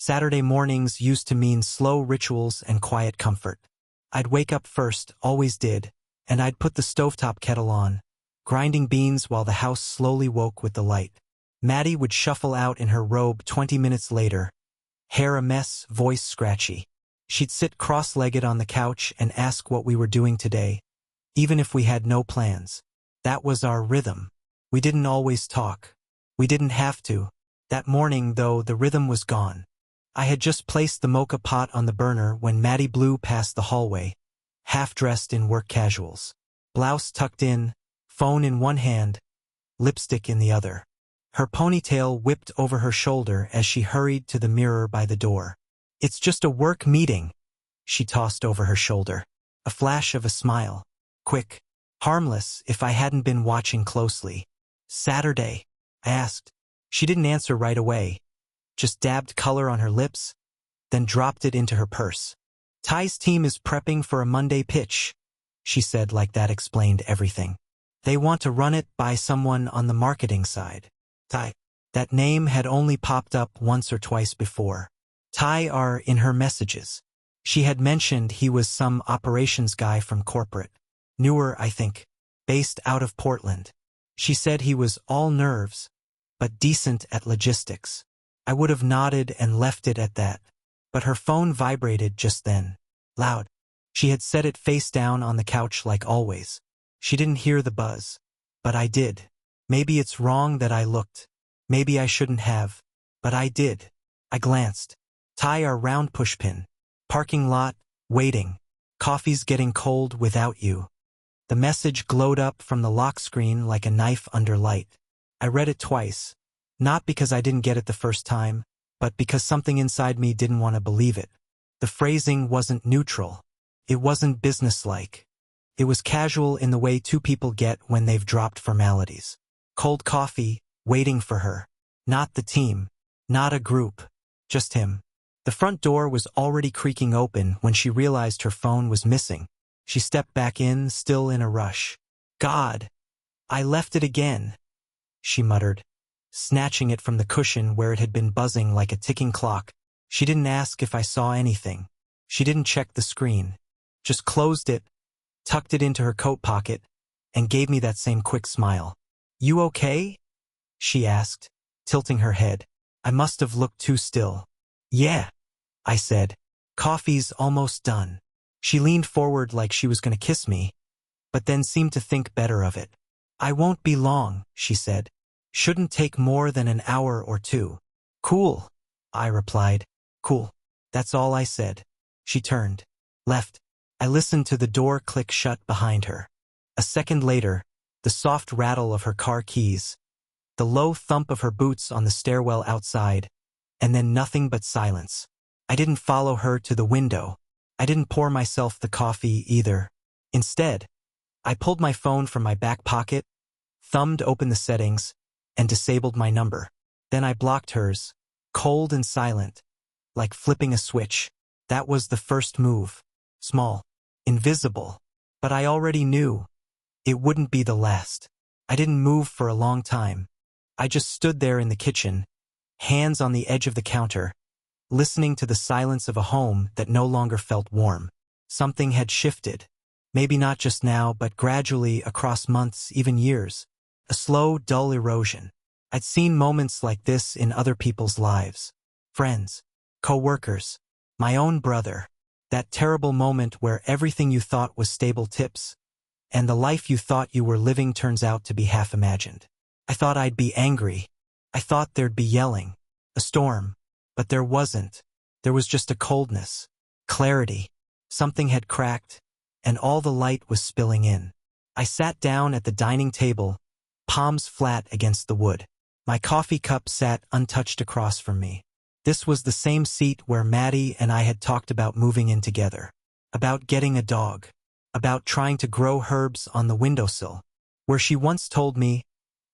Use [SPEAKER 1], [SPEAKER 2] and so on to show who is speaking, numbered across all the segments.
[SPEAKER 1] Saturday mornings used to mean slow rituals and quiet comfort. I'd wake up first, always did, and I'd put the stovetop kettle on, grinding beans while the house slowly woke with the light. Maddie would shuffle out in her robe 20 minutes later, hair a mess, voice scratchy. She'd sit cross-legged on the couch and ask what we were doing today, even if we had no plans. That was our rhythm. We didn't always talk. We didn't have to. That morning, though, the rhythm was gone. I had just placed the mocha pot on the burner when Maddie blew past the hallway, half-dressed in work casuals. Blouse tucked in, phone in one hand, lipstick in the other. Her ponytail whipped over her shoulder as she hurried to the mirror by the door. "It's just a work meeting," she tossed over her shoulder. A flash of a smile. Quick. Harmless if I hadn't been watching closely. "Saturday?" I asked. She didn't answer right away, just dabbed color on her lips, then dropped it into her purse. "Ty's team is prepping for a Monday pitch," she said like that explained everything. "They want to run it by someone on the marketing side." Ty. That name had only popped up once or twice before. Ty are in her messages. She had mentioned he was some operations guy from corporate. Newer, I think. Based out of Portland. She said he was all nerves, but decent at logistics. I would have nodded and left it at that. But her phone vibrated just then. Loud. She had set it face down on the couch like always. She didn't hear the buzz. But I did. Maybe it's wrong that I looked. Maybe I shouldn't have. But I did. I glanced. Ty our round pushpin. Parking lot, waiting. Coffee's getting cold without you. The message glowed up from the lock screen like a knife under light. I read it twice. Not because I didn't get it the first time, but because something inside me didn't want to believe it. The phrasing wasn't neutral. It wasn't businesslike. It was casual in the way two people get when they've dropped formalities. Cold coffee, waiting for her. Not the team. Not a group. Just him. The front door was already creaking open when she realized her phone was missing. She stepped back in, still in a rush. "God, I left it again," she muttered, snatching it from the cushion where it had been buzzing like a ticking clock. She didn't ask if I saw anything. She didn't check the screen. Just closed it, tucked it into her coat pocket, and gave me that same quick smile. "You okay?" she asked, tilting her head. I must have looked too still. "Yeah," I said. "Coffee's almost done." She leaned forward like she was going to kiss me, but then seemed to think better of it. "I won't be long," she said. "Shouldn't take more than an hour or two." "Cool," I replied. "Cool." That's all I said. She turned. Left. I listened to the door click shut behind her. A second later, the soft rattle of her car keys, the low thump of her boots on the stairwell outside, and then nothing but silence. I didn't follow her to the window. I didn't pour myself the coffee either. Instead, I pulled my phone from my back pocket, thumbed open the settings, and disabled my number. Then I blocked hers, cold and silent, like flipping a switch. That was the first move. Small. Invisible. But I already knew. It wouldn't be the last. I didn't move for a long time. I just stood there in the kitchen, hands on the edge of the counter, listening to the silence of a home that no longer felt warm. Something had shifted. Maybe not just now, but gradually across months, even years. A slow, dull erosion. I'd seen moments like this in other people's lives. Friends. Co-workers. My own brother. That terrible moment where everything you thought was stable tips, and the life you thought you were living turns out to be half imagined. I thought I'd be angry. I thought there'd be yelling. A storm. But there wasn't. There was just a coldness. Clarity. Something had cracked, and all the light was spilling in. I sat down at the dining table, palms flat against the wood. My coffee cup sat untouched across from me. This was the same seat where Maddie and I had talked about moving in together. About getting a dog. About trying to grow herbs on the windowsill. Where she once told me,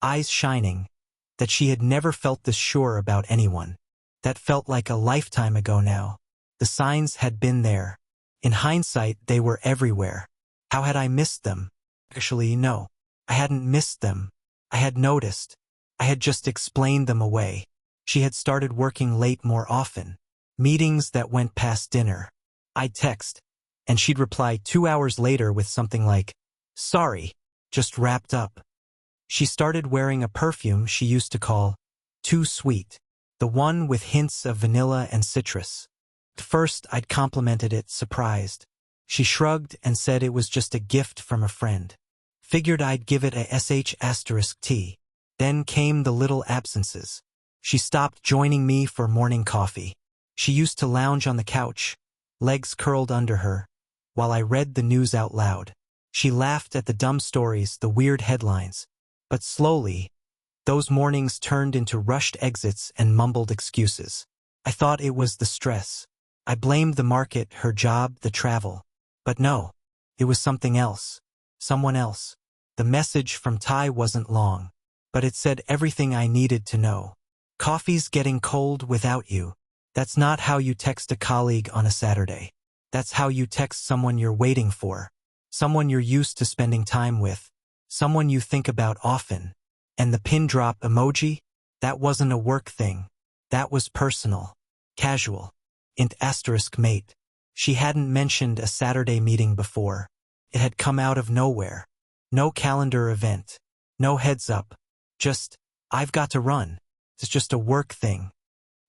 [SPEAKER 1] eyes shining, that she had never felt this sure about anyone. That felt like a lifetime ago now. The signs had been there. In hindsight, they were everywhere. How had I missed them? Actually, no. I hadn't missed them. I had noticed. I had just explained them away. She had started working late more often. Meetings that went past dinner. I'd text, and she'd reply 2 hours later with something like, "Sorry, just wrapped up." She started wearing a perfume she used to call Too Sweet, the one with hints of vanilla and citrus. At first, I'd complimented it, surprised. She shrugged and said it was just a gift from a friend. Figured I'd give it a **T. Then came the little absences. She stopped joining me for morning coffee. She used to lounge on the couch, legs curled under her, while I read the news out loud. She laughed at the dumb stories, the weird headlines. But slowly, those mornings turned into rushed exits and mumbled excuses. I thought it was the stress. I blamed the market, her job, the travel. But no, it was something else. Someone else. The message from Ty wasn't long, but it said everything I needed to know. "Coffee's getting cold without you." That's not how you text a colleague on a Saturday. That's how you text someone you're waiting for, someone you're used to spending time with, someone you think about often. And the pin drop emoji? That wasn't a work thing. That was personal. Casual. **mate. She hadn't mentioned a Saturday meeting before. It had come out of nowhere. No calendar event. No heads up. Just, "I've got to run. It's just a work thing."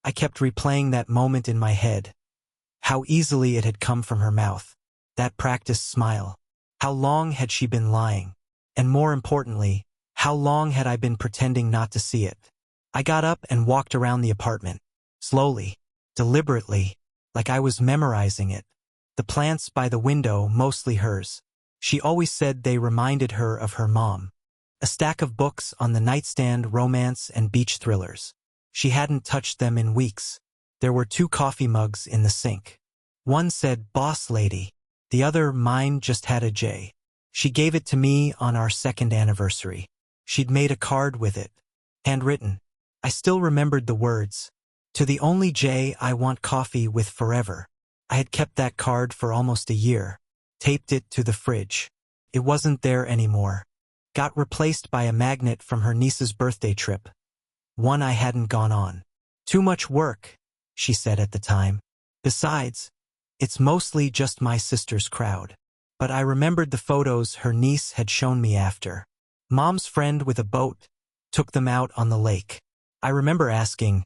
[SPEAKER 1] I kept replaying that moment in my head. How easily it had come from her mouth. That practiced smile. How long had she been lying? And more importantly, how long had I been pretending not to see it? I got up and walked around the apartment. Slowly. Deliberately. Like I was memorizing it. The plants by the window, mostly hers. She always said they reminded her of her mom. A stack of books on the nightstand, romance and beach thrillers. She hadn't touched them in weeks. There were 2 coffee mugs in the sink. One said, "Boss Lady." The other, mine, just had a J. She gave it to me on our 2nd anniversary. She'd made a card with it. Handwritten. I still remembered the words. "To the only J I want coffee with forever." I had kept that card for almost a year. Taped it to the fridge. It wasn't there anymore. Got replaced by a magnet from her niece's birthday trip. One I hadn't gone on. "Too much work," she said at the time. "Besides, it's mostly just my sister's crowd." But I remembered the photos her niece had shown me after. Mom's friend with a boat took them out on the lake. I remember asking,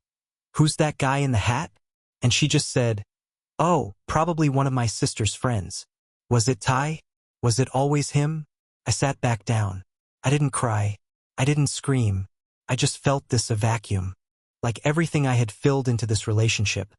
[SPEAKER 1] "Who's that guy in the hat?" And she just said, "Oh, probably one of my sister's friends." Was it Ty? Was it always him? I sat back down. I didn't cry. I didn't scream. I just felt this a vacuum. Like everything I had filled into this relationship.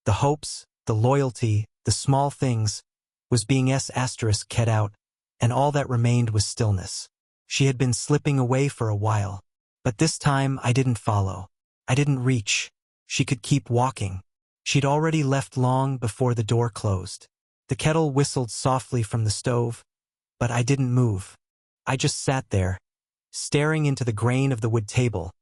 [SPEAKER 1] The hopes, the loyalty, the small things, was being **ket out, and all that remained was stillness. She had been slipping away for a while. But this time I didn't follow. I didn't reach. She could keep walking. She'd already left long before the door closed. The kettle whistled softly from the stove, but I didn't move. I just sat there, staring into the grain of the wood table,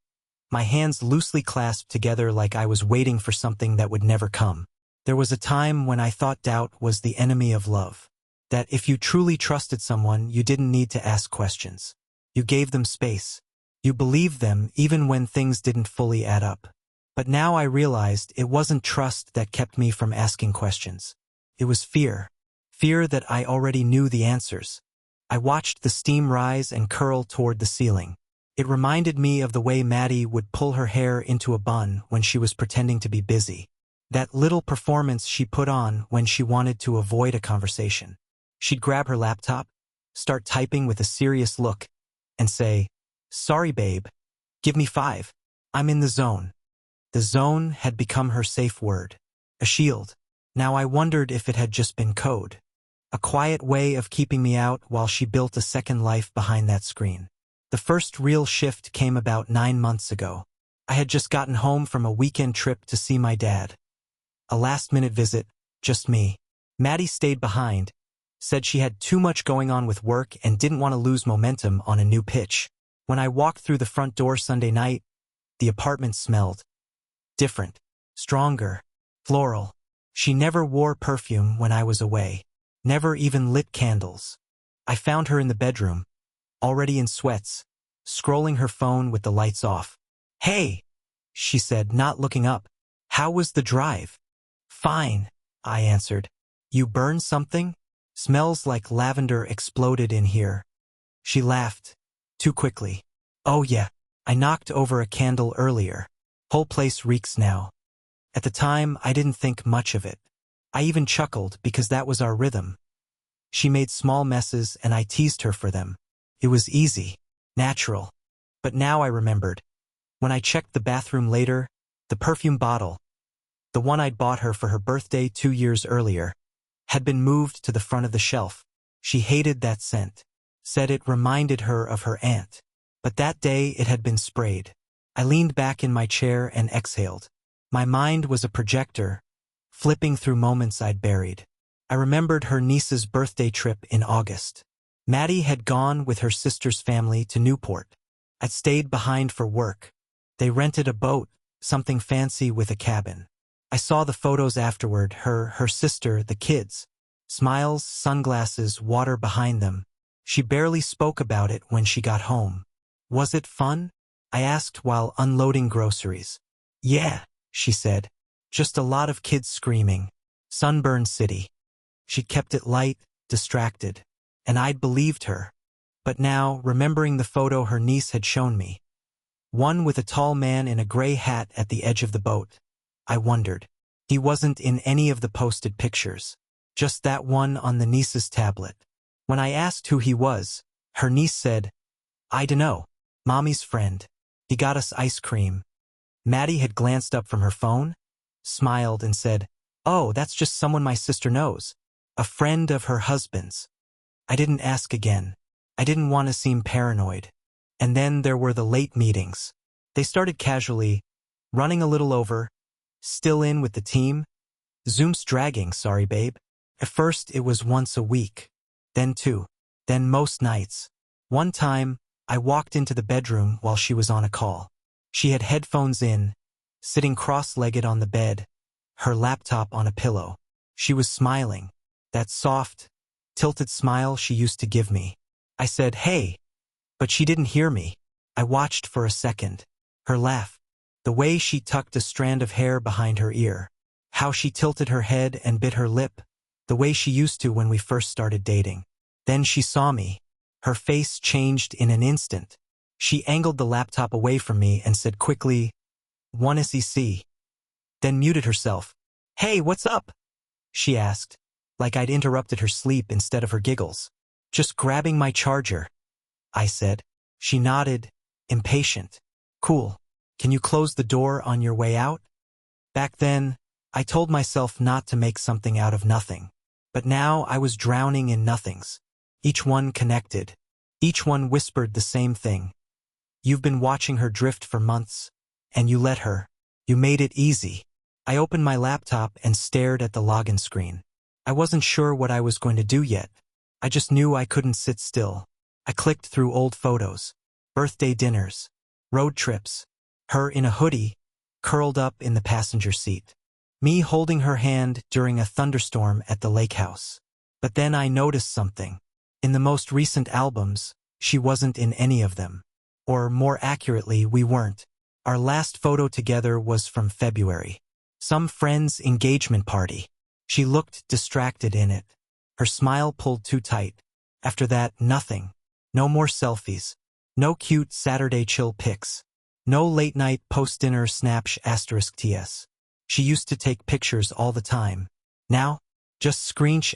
[SPEAKER 1] my hands loosely clasped together like I was waiting for something that would never come. There was a time when I thought doubt was the enemy of love. That if you truly trusted someone, you didn't need to ask questions. You gave them space. You believed them even when things didn't fully add up. But now I realized it wasn't trust that kept me from asking questions. It was fear. Fear that I already knew the answers. I watched the steam rise and curl toward the ceiling. It reminded me of the way Maddie would pull her hair into a bun when she was pretending to be busy. That little performance she put on when she wanted to avoid a conversation. She'd grab her laptop, start typing with a serious look, and say, "Sorry, babe. Give me 5. I'm in the zone." The zone had become her safe word. A shield. Now I wondered if it had just been code. A quiet way of keeping me out while she built a second life behind that screen. The first real shift came about 9 months ago. I had just gotten home from a weekend trip to see my dad. A last-minute visit, just me. Maddie stayed behind, said she had too much going on with work and didn't want to lose momentum on a new pitch. When I walked through the front door Sunday night, the apartment smelled different, stronger, floral. She never wore perfume when I was away, never even lit candles. I found her in the bedroom, already in sweats, scrolling her phone with the lights off. "Hey," she said, not looking up. "How was the drive?" Fine, I answered. You burned something? Smells like lavender exploded in here. She laughed. Too quickly. Oh yeah, I knocked over a candle earlier. Whole place reeks now. At the time, I didn't think much of it. I even chuckled because that was our rhythm. She made small messes and I teased her for them. It was easy, natural. But now I remembered. When I checked the bathroom later, the perfume bottle, the one I'd bought her for her birthday 2 years earlier, had been moved to the front of the shelf. She hated that scent, said it reminded her of her aunt. But that day it had been sprayed. I leaned back in my chair and exhaled. My mind was a projector, flipping through moments I'd buried. I remembered her niece's birthday trip in August. Maddie had gone with her sister's family to Newport. I'd stayed behind for work. They rented a boat, something fancy with a cabin. I saw the photos afterward, her sister, the kids. Smiles, sunglasses, water behind them. She barely spoke about it when she got home. Was it fun? I asked while unloading groceries. Yeah, she said. Just a lot of kids screaming. Sunburn City. She kept it light, distracted. And I'd believed her. But now, remembering the photo her niece had shown me, one with a tall man in a gray hat at the edge of the boat, I wondered. He wasn't in any of the posted pictures. Just that one on the niece's tablet. When I asked who he was, her niece said, I dunno. Mommy's friend. He got us ice cream. Maddie had glanced up from her phone, smiled and said, Oh, that's just someone my sister knows. A friend of her husband's. I didn't ask again. I didn't want to seem paranoid. And then there were the late meetings. They started casually, running a little over, still in with the team. Zoom's dragging, sorry babe. At first it was once a week, then 2, then most nights. One time, I walked into the bedroom while she was on a call. She had headphones in, sitting cross-legged on the bed, her laptop on a pillow. She was smiling, that soft, tilted smile she used to give me. I said, hey, but she didn't hear me. I watched for a second. Her laugh, the way she tucked a strand of hair behind her ear, how she tilted her head and bit her lip, the way she used to when we first started dating. Then she saw me. Her face changed in an instant. She angled the laptop away from me and said quickly, "Wanna see?" Then muted herself. "Hey, what's up?" she asked, like I'd interrupted her sleep instead of her giggles. "Just grabbing my charger," I said. She nodded, impatient. "Cool. Can you close the door on your way out?" Back then, I told myself not to make something out of nothing. But now I was drowning in nothings. Each one connected. Each one whispered the same thing. You've been watching her drift for months, and you let her. You made it easy. I opened my laptop and stared at the login screen. I wasn't sure what I was going to do yet. I just knew I couldn't sit still. I clicked through old photos, birthday dinners, road trips, her in a hoodie, curled up in the passenger seat, me holding her hand during a thunderstorm at the lake house. But then I noticed something. In the most recent albums, she wasn't in any of them. Or more accurately, we weren't. Our last photo together was from February. Some friend's engagement party. She looked distracted in it. Her smile pulled too tight. After that, nothing. No more selfies. No cute Saturday chill pics. No late-night post-dinner snapsh *TS. She used to take pictures all the time. Now, just screensh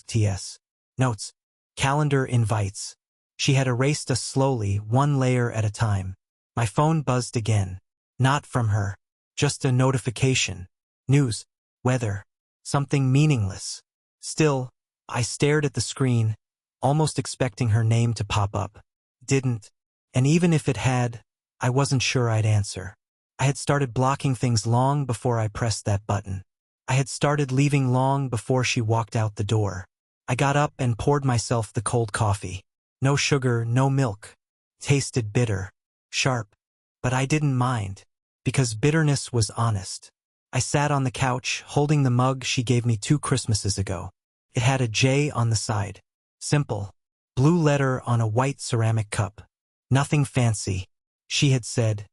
[SPEAKER 1] *TS. Notes. Calendar invites. She had erased us slowly, one layer at a time. My phone buzzed again. Not from her. Just a notification. News. Weather. Something meaningless. Still, I stared at the screen, almost expecting her name to pop up. Didn't. And even if it had, I wasn't sure I'd answer. I had started blocking things long before I pressed that button. I had started leaving long before she walked out the door. I got up and poured myself the cold coffee. No sugar, no milk. Tasted bitter. Sharp. But I didn't mind. Because bitterness was honest. I sat on the couch, holding the mug she gave me 2 Christmases ago. It had a J on the side. Simple. Blue letter on a white ceramic cup. Nothing fancy. She had said,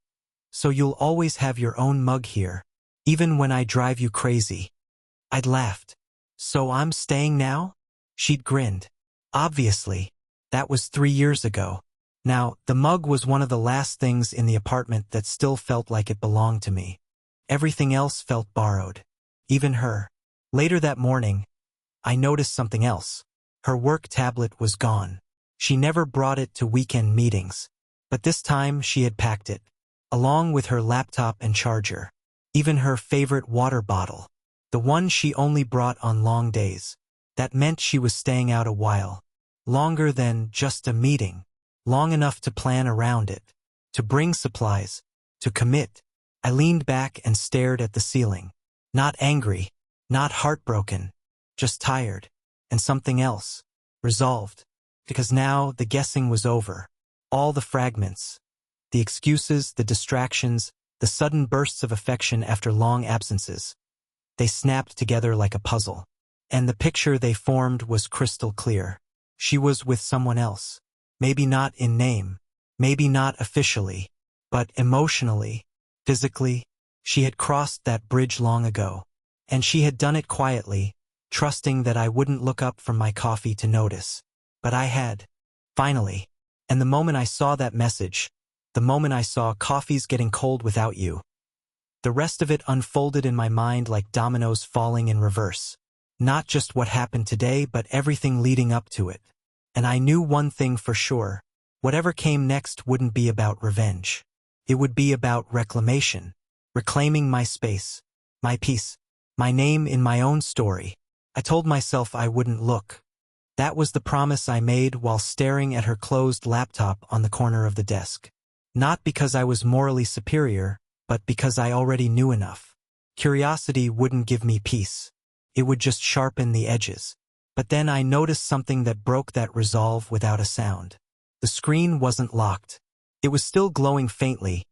[SPEAKER 1] "So you'll always have your own mug here, even when I drive you crazy." I'd laughed. "So I'm staying now?" She'd grinned. "Obviously. That was 3 years ago." Now, the mug was one of the last things in the apartment that still felt like it belonged to me. Everything else felt borrowed. Even her. Later that morning, I noticed something else. Her work tablet was gone. She never brought it to weekend meetings. But this time she had packed it, along with her laptop and charger. Even her favorite water bottle. The one she only brought on long days. That meant she was staying out a while. Longer than just a meeting. Long enough to plan around it. To bring supplies. To commit. I leaned back and stared at the ceiling. Not angry. Not heartbroken. Just tired. And something else. Resolved. Because now the guessing was over. All the fragments. The excuses, the distractions, the sudden bursts of affection after long absences. They snapped together like a puzzle. And the picture they formed was crystal clear. She was with someone else. Maybe not in name. Maybe not officially. But emotionally, physically, she had crossed that bridge long ago. And she had done it quietly, trusting that I wouldn't look up from my coffee to notice. But I had. Finally. And the moment I saw that message, the moment I saw "Coffee's getting cold without you," the rest of it unfolded in my mind like dominoes falling in reverse. Not just what happened today, but everything leading up to it. And I knew one thing for sure. Whatever came next wouldn't be about revenge. It would be about reclamation. Reclaiming my space. My peace. My name in my own story. I told myself I wouldn't look. That was the promise I made while staring at her closed laptop on the corner of the desk. Not because I was morally superior, but because I already knew enough. Curiosity wouldn't give me peace. It would just sharpen the edges. But then I noticed something that broke that resolve without a sound. The screen wasn't locked. It was still glowing faintly,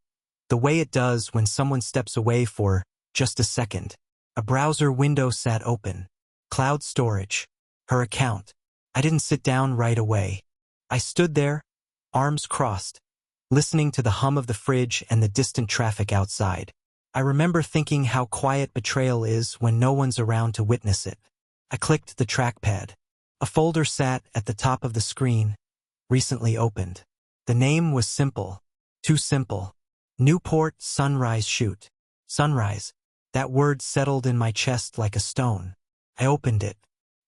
[SPEAKER 1] the way it does when someone steps away for just a second. A browser window sat open. Cloud storage. Her account. I didn't sit down right away. I stood there, arms crossed, listening to the hum of the fridge and the distant traffic outside. I remember thinking how quiet betrayal is when no one's around to witness it. I clicked the trackpad. A folder sat at the top of the screen, recently opened. The name was simple. Too simple. Newport Sunrise Shoot. Sunrise. That word settled in my chest like a stone. I opened it.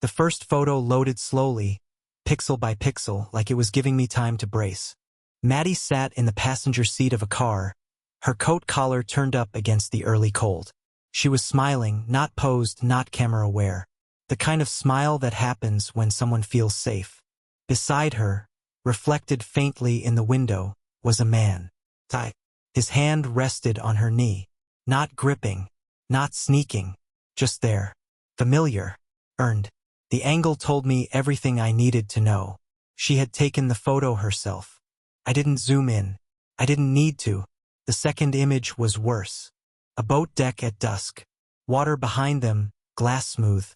[SPEAKER 1] The first photo loaded slowly, pixel by pixel, like it was giving me time to brace. Maddie sat in the passenger seat of a car, her coat collar turned up against the early cold. She was smiling, not posed, not camera-aware. The kind of smile that happens when someone feels safe. Beside her, reflected faintly in the window, was a man. His hand rested on her knee. Not gripping, not sneaking, just there. Familiar. Earned. The angle told me everything I needed to know. She had taken the photo herself. I didn't zoom in. I didn't need to. The second image was worse. A boat deck at dusk. Water behind them, glass smooth.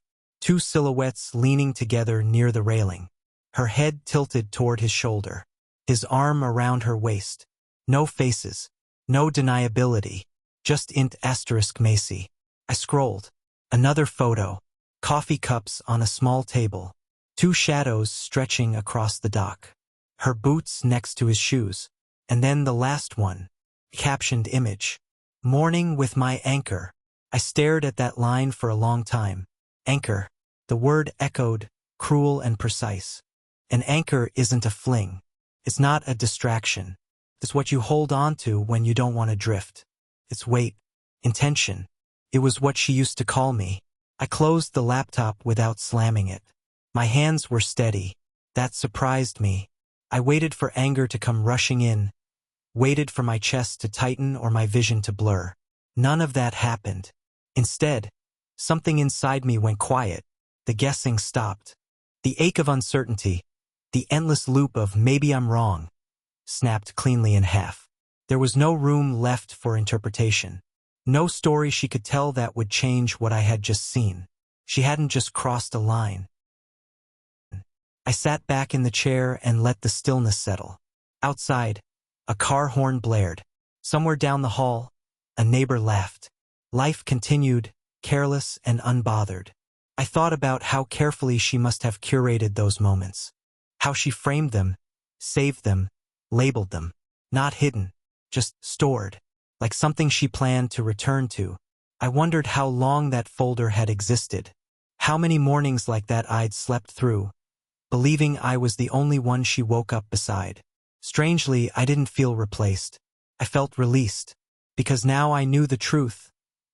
[SPEAKER 1] Two silhouettes leaning together near the railing. Her head tilted toward his shoulder. His arm around her waist. No faces. No deniability. Just int asterisk Macy. I scrolled. Another photo. Coffee cups on a small table. Two shadows stretching across the dock. Her boots next to his shoes. And then the last one. Captioned image. Morning with my anchor. I stared at that line for a long time. Anchor. The word echoed, cruel and precise. An anchor isn't a fling. It's not a distraction. It's what you hold on to when you don't want to drift. It's weight. Intention. It was what she used to call me. I closed the laptop without slamming it. My hands were steady. That surprised me. I waited for anger to come rushing in. Waited for my chest to tighten or my vision to blur. None of that happened. Instead, something inside me went quiet. The guessing stopped. The ache of uncertainty, the endless loop of maybe I'm wrong, snapped cleanly in half. There was no room left for interpretation. No story she could tell that would change what I had just seen. She hadn't just crossed a line. I sat back in the chair and let the stillness settle. Outside, a car horn blared. Somewhere down the hall, a neighbor laughed. Life continued, careless and unbothered. I thought about how carefully she must have curated those moments. How she framed them, saved them, labeled them. Not hidden, just stored, like something she planned to return to. I wondered how long that folder had existed. How many mornings like that I'd slept through, believing I was the only one she woke up beside. Strangely, I didn't feel replaced. I felt released, because now I knew the truth,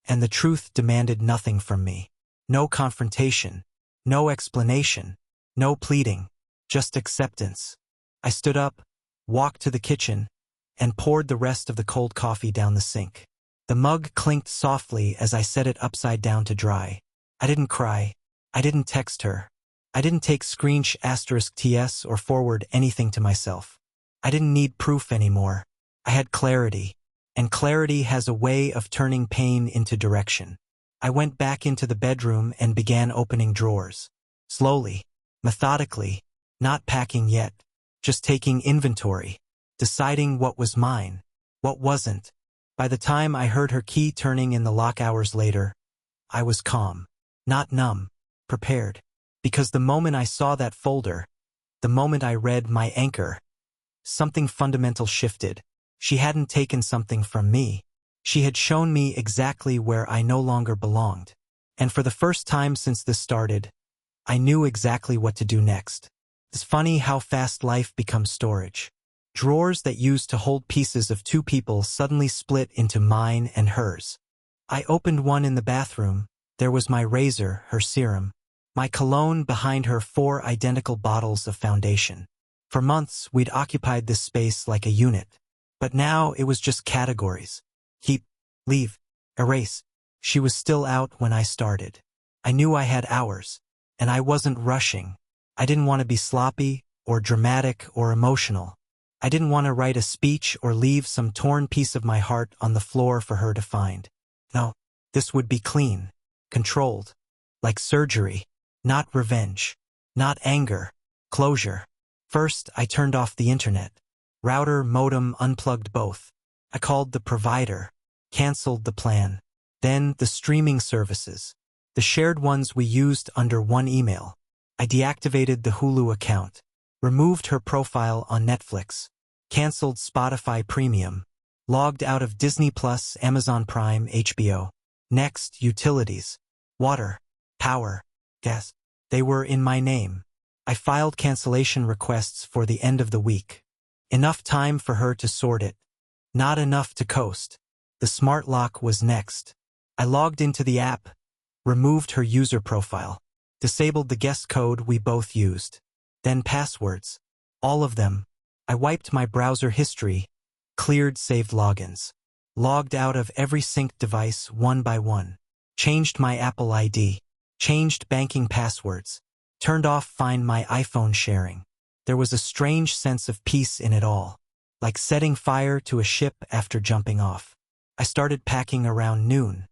[SPEAKER 1] and the truth demanded nothing from me. No confrontation, no explanation, no pleading, just acceptance. I stood up, walked to the kitchen, and poured the rest of the cold coffee down the sink. The mug clinked softly as I set it upside down to dry. I didn't cry. I didn't text her. I didn't take *TS or forward anything to myself. I didn't need proof anymore. I had clarity, and clarity has a way of turning pain into direction. I went back into the bedroom and began opening drawers. Slowly, methodically, not packing yet, just taking inventory, deciding what was mine, what wasn't. By the time I heard her key turning in the lock hours later, I was calm, not numb, prepared. Because the moment I saw that folder, the moment I read my anchor, something fundamental shifted. She hadn't taken something from me. She had shown me exactly where I no longer belonged. And for the first time since this started, I knew exactly what to do next. It's funny how fast life becomes storage. Drawers that used to hold pieces of two people suddenly split into mine and hers. I opened one in the bathroom. There was my razor, her serum. My cologne, behind her 4 identical bottles of foundation. For months, we'd occupied this space like a unit. But now it was just categories. Keep, leave, erase. She was still out when I started. I knew I had hours, and I wasn't rushing. I didn't want to be sloppy, or dramatic, or emotional. I didn't want to write a speech or leave some torn piece of my heart on the floor for her to find. No, this would be clean, controlled, like surgery. Not revenge. Not anger. Closure. First, I turned off the internet. Router, modem, unplugged both. I called the provider. Canceled the plan. Then the streaming services. The shared ones we used under one email. I deactivated the Hulu account. Removed her profile on Netflix. Canceled Spotify Premium. Logged out of Disney Plus, Amazon Prime, HBO. Next, utilities. Water. Power. Gas. They were in my name. I filed cancellation requests for the end of the week. Enough time for her to sort it. Not enough to coast. The smart lock was next. I logged into the app, removed her user profile, disabled the guest code we both used. Then passwords. All of them. I wiped my browser history, cleared saved logins. Logged out of every synced device one by one. Changed my Apple ID. Changed banking passwords. Turned off Find My iPhone sharing. There was a strange sense of peace in it all. Like setting fire to a ship after jumping off. I started packing around noon.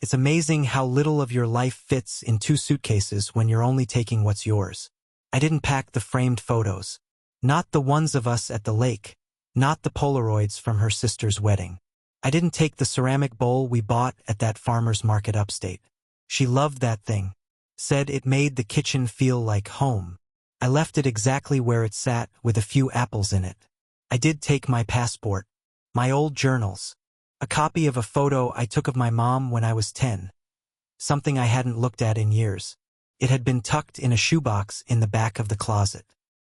[SPEAKER 1] It's amazing how little of your life fits in 2 suitcases when you're only taking what's yours. I didn't pack the framed photos. Not the ones of us at the lake. Not the Polaroids from her sister's wedding. I didn't take the ceramic bowl we bought at that farmer's market upstate. She loved that thing. Said it made the kitchen feel like home. I left it exactly where it sat, with a few apples in it. I did take my passport. My old journals. A copy of a photo I took of my mom when I was 10. Something I hadn't looked at in years. It had been tucked in a shoebox in the back of the closet.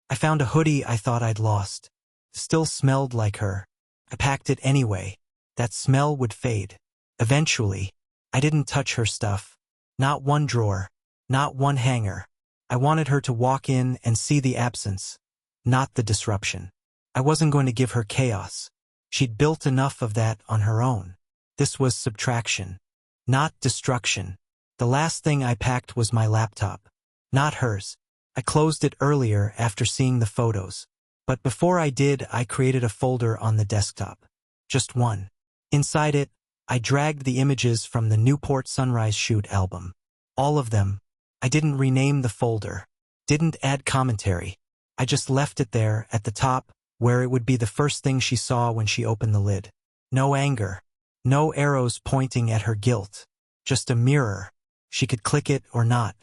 [SPEAKER 1] I found a hoodie I thought I'd lost. Still smelled like her. I packed it anyway. That smell would fade. Eventually. I didn't touch her stuff. Not one drawer. Not one hanger. I wanted her to walk in and see the absence, not the disruption. I wasn't going to give her chaos. She'd built enough of that on her own. This was subtraction, not destruction. The last thing I packed was my laptop, not hers. I closed it earlier after seeing the photos. But before I did, I created a folder on the desktop. Just one. Inside it, I dragged the images from the Newport Sunrise Shoot album. All of them. I didn't rename the folder. Didn't add commentary. I just left it there at the top, where it would be the first thing she saw when she opened the lid. No anger. No arrows pointing at her guilt. just a mirror. She could click it or not.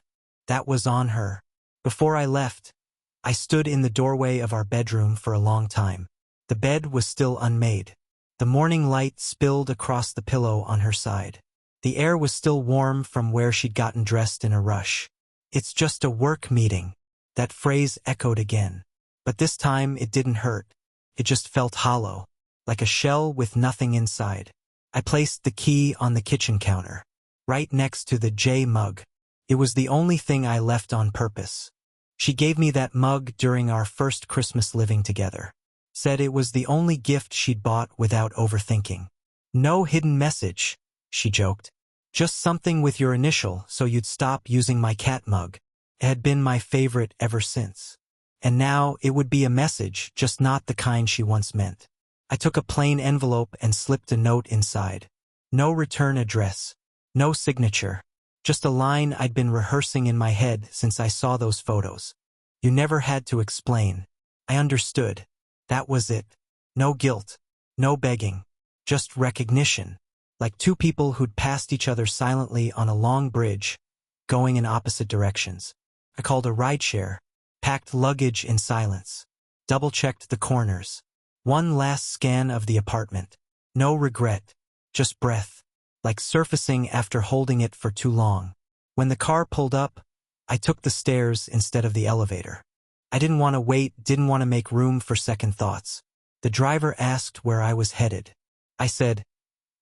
[SPEAKER 1] That was on her. Before I left, I stood in the doorway of our bedroom for a long time. The bed was still unmade. The morning light spilled across the pillow on her side. The air was still warm from where she'd gotten dressed in a rush. "It's just a work meeting." That phrase echoed again. But this time it didn't hurt. It just felt hollow, like a shell with nothing inside. I placed the key on the kitchen counter, right next to the J mug. It was the only thing I left on purpose. She gave me that mug during our first Christmas living together. Said it was the only gift she'd bought without overthinking. "No hidden message," she joked. "Just something with your initial so you'd stop using my cat mug." It had been my favorite ever since. And now it would be a message, just not the kind she once meant. I took a plain envelope and slipped a note inside. No return address. No signature. Just a line I'd been rehearsing in my head since I saw those photos. "You never had to explain. I understood." That was it. No guilt. No begging. Just recognition. Like two people who'd passed each other silently on a long bridge, going in opposite directions. I called a rideshare, packed luggage in silence, double-checked the corners. One last scan of the apartment. No regret, just breath, like surfacing after holding it for too long. When the car pulled up, I took the stairs instead of the elevator. I didn't want to wait, didn't want to make room for second thoughts. The driver asked where I was headed. I said,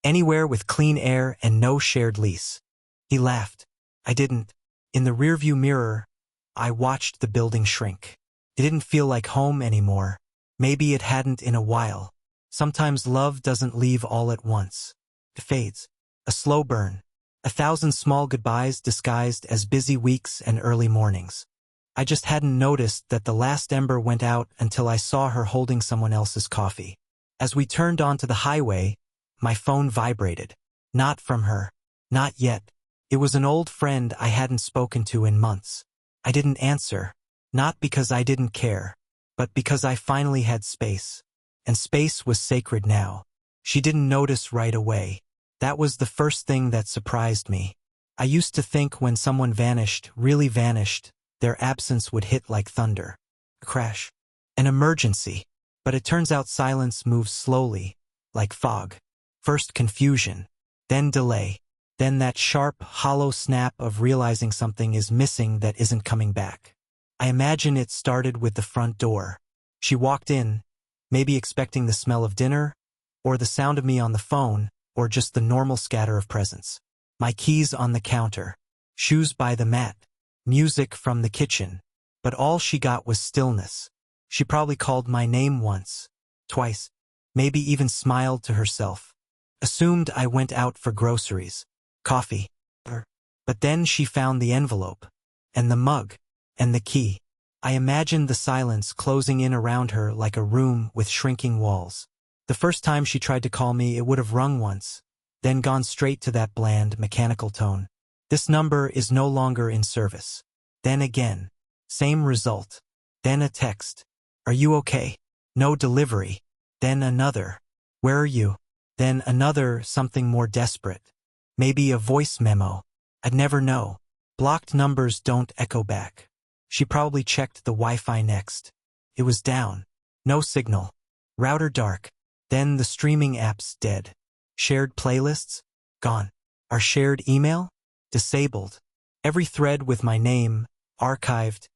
[SPEAKER 1] "Anywhere with clean air and no shared lease." He laughed. I didn't. In the rearview mirror, I watched the building shrink. It didn't feel like home anymore. Maybe it hadn't in a while. Sometimes love doesn't leave all at once. It fades. A slow burn. 1,000 small goodbyes disguised as busy weeks and early mornings. I just hadn't noticed that the last ember went out until I saw her holding someone else's coffee. As we turned onto the highway, my phone vibrated. Not from her. Not yet. It was an old friend I hadn't spoken to in months. I didn't answer. Not because I didn't care, but because I finally had space. And space was sacred now. She didn't notice right away. That was the first thing that surprised me. I used to think when someone vanished, really vanished, their absence would hit like thunder. A crash. An emergency. But it turns out silence moves slowly, like fog. First confusion, then delay, then that sharp, hollow snap of realizing something is missing that isn't coming back. I imagine it started with the front door. She walked in, maybe expecting the smell of dinner, or the sound of me on the phone, or just the normal scatter of presents. My keys on the counter, shoes by the mat, music from the kitchen, but all she got was stillness. She probably called my name once, twice, maybe even smiled to herself. Assumed I went out for groceries, coffee. But then she found the envelope, and the mug, and the key. I imagined the silence closing in around her like a room with shrinking walls. The first time she tried to call me, it would have rung once, then gone straight to that bland, mechanical tone. "This number is no longer in service." Then again, same result. Then a text. "Are you okay?" No delivery. Then another. "Where are you?" Then another, something more desperate. Maybe a voice memo. I'd never know. Blocked numbers don't echo back. She probably checked the Wi-Fi next. It was down. No signal. Router dark. Then the streaming apps dead. Shared playlists? Gone. Our shared email? Disabled. Every thread with my name, archived.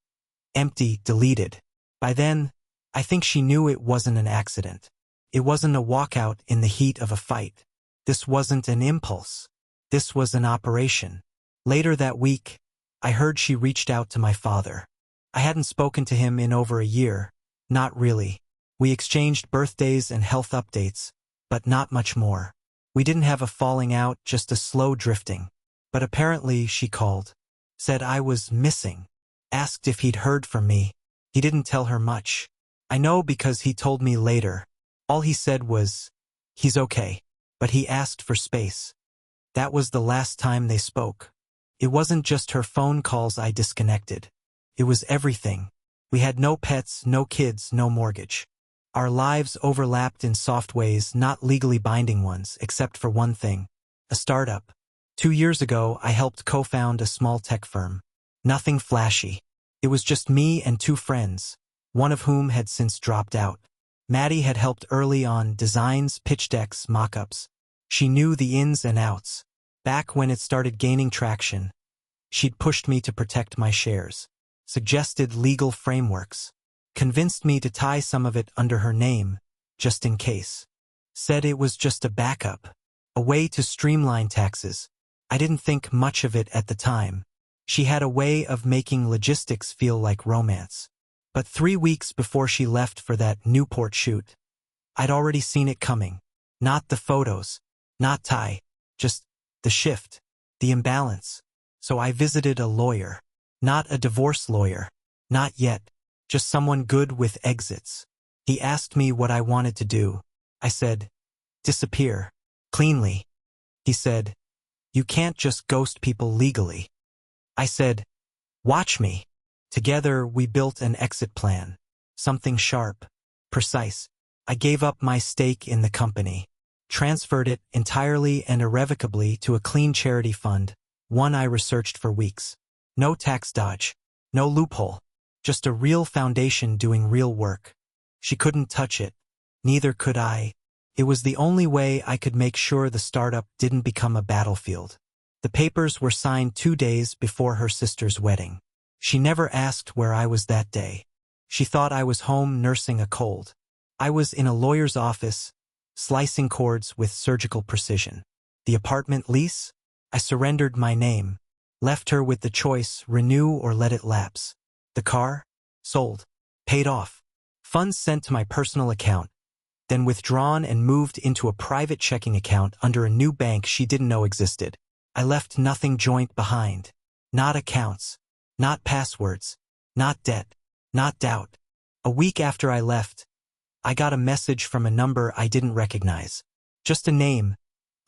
[SPEAKER 1] Empty, deleted. By then, I think she knew it wasn't an accident. It wasn't a walkout in the heat of a fight. This wasn't an impulse. This was an operation. Later that week, I heard she reached out to my father. I hadn't spoken to him in over a year. Not really. We exchanged birthdays and health updates, but not much more. We didn't have a falling out, just a slow drifting. But apparently she called. Said I was missing. Asked if he'd heard from me. He didn't tell her much. I know because he told me later. All he said was, "He's okay." But he asked for space. That was the last time they spoke. It wasn't just her phone calls I disconnected. It was everything. We had no pets, no kids, no mortgage. Our lives overlapped in soft ways, not legally binding ones, except for one thing. A startup. 2 years ago, I helped co-found a small tech firm. Nothing flashy. It was just me and 2 friends, one of whom had since dropped out. Maddie had helped early on designs, pitch decks, mock-ups. She knew the ins and outs. Back when it started gaining traction, she'd pushed me to protect my shares, suggested legal frameworks, convinced me to tie some of it under her name, just in case. Said it was just a backup, a way to streamline taxes. I didn't think much of it at the time. She had a way of making logistics feel like romance. But 3 weeks before she left for that Newport shoot, I'd already seen it coming. Not the photos, not Ty, just the shift, the imbalance. So I visited a lawyer. Not a divorce lawyer. Not yet. Just someone good with exits. He asked me what I wanted to do. I said, disappear. Cleanly. He said, you can't just ghost people legally. I said, watch me. Together we built an exit plan. Something sharp, precise. I gave up my stake in the company. Transferred it entirely and irrevocably to a clean charity fund, one I researched for weeks. No tax dodge. No loophole. Just a real foundation doing real work. She couldn't touch it. Neither could I. It was the only way I could make sure the startup didn't become a battlefield. The papers were signed 2 days before her sister's wedding. She never asked where I was that day. She thought I was home nursing a cold. I was in a lawyer's office, slicing cords with surgical precision. The apartment lease? I surrendered my name, left her with the choice, renew or let it lapse. The car? Sold. Paid off. Funds sent to my personal account, then withdrawn and moved into a private checking account under a new bank she didn't know existed. I left nothing joint behind. Not accounts. Not passwords. Not debt. Not doubt. A week after I left, I got a message from a number I didn't recognize. Just a name.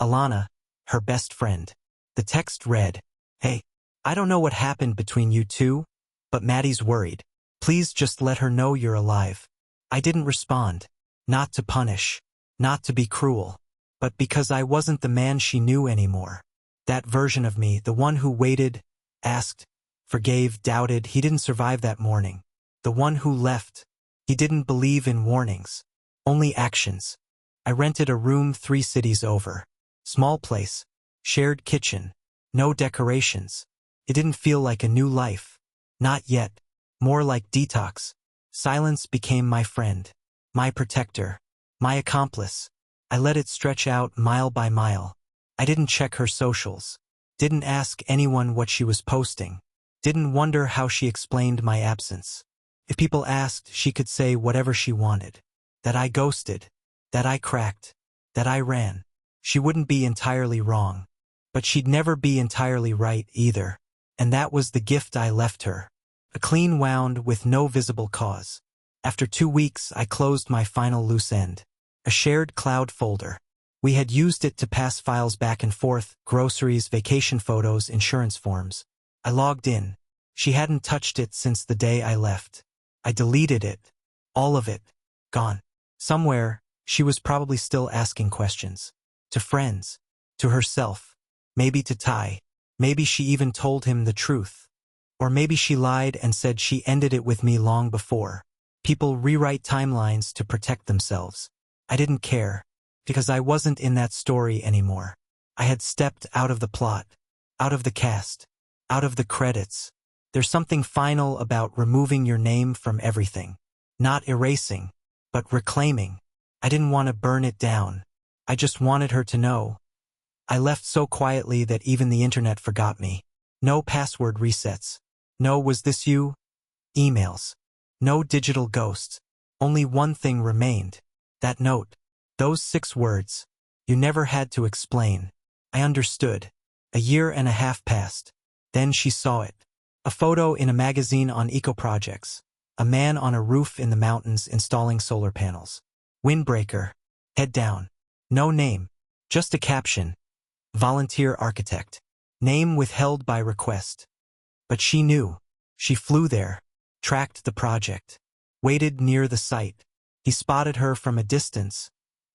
[SPEAKER 1] Alana, her best friend. The text read, hey, I don't know what happened between you two, but Maddie's worried. Please just let her know you're alive. I didn't respond. Not to punish. Not to be cruel. But because I wasn't the man she knew anymore. That version of me, the one who waited, asked, forgave, doubted, he didn't survive that morning. The one who left. He didn't believe in warnings. Only actions. I rented a room 3 cities over. Small place. Shared kitchen. No decorations. It didn't feel like a new life. Not yet. More like detox. Silence became my friend. My protector. My accomplice. I let it stretch out mile by mile. I didn't check her socials. Didn't ask anyone what she was posting. Didn't wonder how she explained my absence. If people asked, she could say whatever she wanted. That I ghosted. That I cracked. That I ran. She wouldn't be entirely wrong. But she'd never be entirely right either. And that was the gift I left her. A clean wound with no visible cause. After 2 weeks, I closed my final loose end. A shared cloud folder. We had used it to pass files back and forth, groceries, vacation photos, insurance forms. I logged in. She hadn't touched it since the day I left. I deleted it. All of it. Gone. Somewhere, she was probably still asking questions. To friends. To herself. Maybe to Ty. Maybe she even told him the truth. Or maybe she lied and said she ended it with me long before. People rewrite timelines to protect themselves. I didn't care. Because I wasn't in that story anymore. I had stepped out of the plot. Out of the cast. Out of the credits. There's something final about removing your name from everything. Not erasing, but reclaiming. I didn't want to burn it down. I just wanted her to know. I left so quietly that even the internet forgot me. No password resets. No "was this you?" emails. No digital ghosts. Only one thing remained. That note. Those 6 words. You never had to explain. I understood. A year and a half passed. Then she saw it. A photo in a magazine on eco-projects. A man on a roof in the mountains installing solar panels. Windbreaker. Head down. No name. Just a caption. Volunteer architect. Name withheld by request. But she knew. She flew there. Tracked the project. Waited near the site. He spotted her from a distance.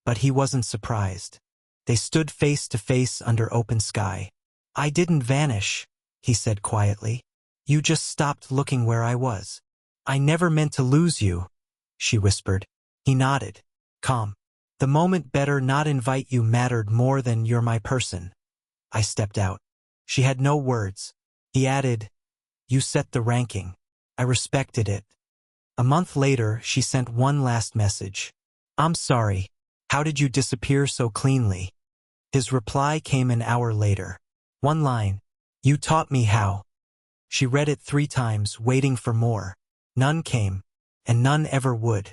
[SPEAKER 1] But he wasn't surprised. They stood face to face under open sky. I didn't vanish, he said quietly. You just stopped looking where I was. I never meant to lose you, she whispered. He nodded, calm. The moment better not invite you mattered more than you're my person. I stepped out. She had no words. He added, you set the ranking. I respected it. A month later, she sent one last message. I'm sorry. How did you disappear so cleanly? His reply came an hour later. One line. You taught me how. She read it 3 times, waiting for more. None came, and none ever would.